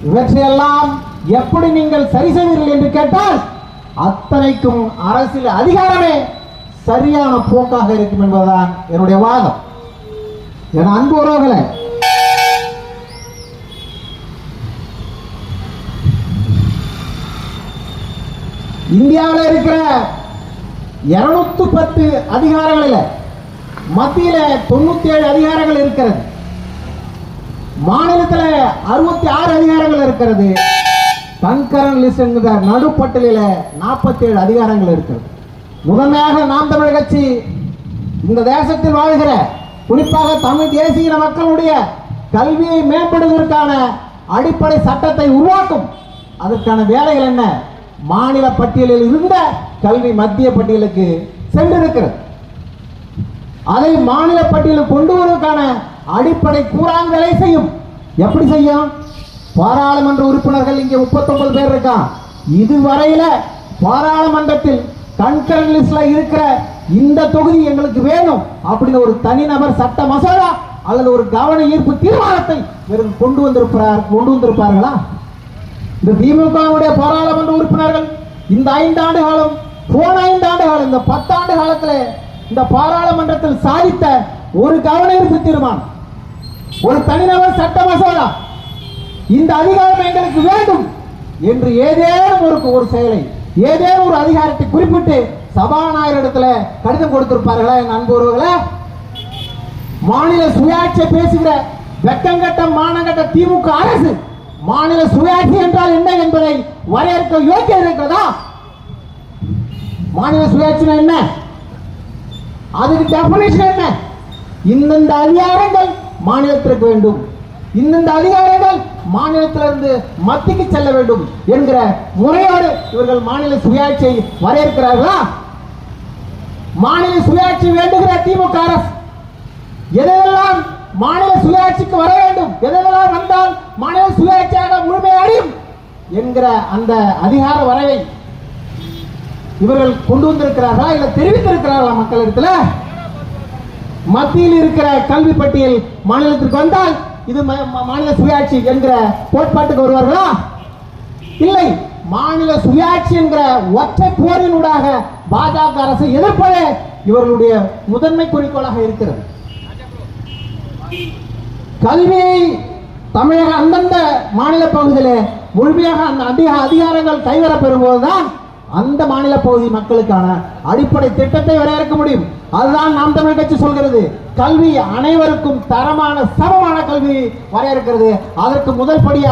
இவற்றையெல்லாம் எப்படி நீங்கள் சரி செய்வீர்கள் என்று கேட்டால் அத்தனைக்கும் அரசியல் அதிகாரமே சரியான போக்காக இருக்கும் என்பதுதான் என்னுடைய வாதம். என அன்பு உறவுகளே, இந்தியாவில் இருக்கிற 210 அதிகாரங்களில் மத்தியில 97 அதிகாரங்கள் இருக்கிறது, மாநிலத்தில் 66 அதிகாரங்கள் இருக்கிறது, கன்கரண்ட் லிஸ்ட் என்கிற நடுப்பட்டியலில் 47 அதிகாரங்கள் இருக்கிறது. முதன்மையாக நாம் தமிழர் கட்சி இந்த தேசத்தில் வாழ்கிற குறிப்பாக தமிழ் தேசிய மக்களுடைய கல்வியை மேம்படுவதற்கான அடிப்படை சட்டத்தை உருவாக்கும். அதற்கான வேலைகள் என்ன? மாநில பட்டியலில் இருந்த கல்வி மத்திய பட்டியலுக்கு சென்றிருக்கிறது. அதை மாநில பட்டியலில் கொண்டு வருவதற்கான அடிப்படை கூறாங்கலை செய்யும். எப்படி செய்யும்? பாராளுமன்ற உறுப்பினர்கள் இங்கே 39 பேர் இருக்கான். இதுவரையில பாராளுமன்றத்தில் கன்கரண்ட் லிஸ்ட்ல இருக்கிற இந்த தொகுதி எங்களுக்கு வேணும் அப்படின்னு ஒரு தனிநபர் சட்ட மசோதா அல்லது ஒரு கவன ஈர்ப்பு தீர்மானத்தை கொண்டு வந்திருப்பார்களா? இந்த திமுகவுடைய பாராளுமன்ற உறுப்பினர்கள் இந்த 5 ஆண்டு காலம், போன 5 ஆண்டு காலம், இந்த 10 ஆண்டு காலத்தில் இந்த பாராளுமன்றத்தில் சாதித்த ஒரு கவன ஈர்ப்பு தீர்மானம், ஒரு தனிநபர் சட்ட மசோதா, இந்த அதிகாரம் எங்களுக்கு வேண்டும் என்று ஏதேனும் ஒரு செயலை, ஏதேனும் ஒரு அதிகாரத்தை குறிப்பிட்டு சபாநாயகர் இடத்துல கடிதம் கொடுத்திருப்பார்களா? என் அன்பு உறவுகளே, மாநில சுயாட்சியை பேசுகிற வெக்கங்கட்ட மானங்கட்ட திமுக அரசு மாநில சுயாட்சி என்றால் என்ன என்பதை வரையறுக்க யோக்கியம் இருக்கிறதா? மாநில சுயாட்சி என்ன? அதுக்கு டெபினிஷன் என்ன? இந்தந்த அதிகாரங்கள் மாநிலத்திற்கு வேண்டும், இந்தந்த அதிகாரங்கள் மாநிலத்திலிருந்து மத்திக்கு செல்ல வேண்டும் என்கிற முறையோடு இவர்கள் மாநில சுயாட்சியை வரையறுக்கிறார்களா? மாநில சுயாட்சி வேண்டுகிற திமுக அரசு எதெல்லாம் மாநில சுயாட்சிக்கு வர வேண்டும், எதெல்லாம் வந்தால் மாநில சுயாட்சியாக முழுமையடையும் என்கிற அந்த அதிகார வரைவை இவர்கள் கொண்டு வந்திருக்கிறார்களா? இல்ல தெரிவித்திருக்கிறார்களா மக்களிடத்தில்? மத்தியில் இருக்கிற கல்வி பட்டியல் மாநிலத்திற்கு வந்தால் இது மாநில சுயாட்சி என்கிற கோட்பாட்டுக்கு வருவார்களா? இல்லை. மாநில சுயாட்சி என்கிற ஒற்றை போரினூடாக பாஜக அரசை எதிர்ப்பதே இவர்களுடைய முதன்மை குறிக்கோளாக இருக்கிறது. கல்வியை தமிழக அந்தந்த மாநில பகுதியில் முழுமையாக அந்த அதிகாரங்கள் கைவர பெறும்போதுதான் அந்த மாநில பகுதி மக்களுக்கான அடிப்படை திட்டத்தை வரையறுக்க முடியும். அதுதான் நாம் தமிழர் கட்சி சொல்கிறது. கல்வி அனைவருக்கும் தரமான சமமான கல்வி வரையறுக்கிறது. அதற்கு முதல் படியாக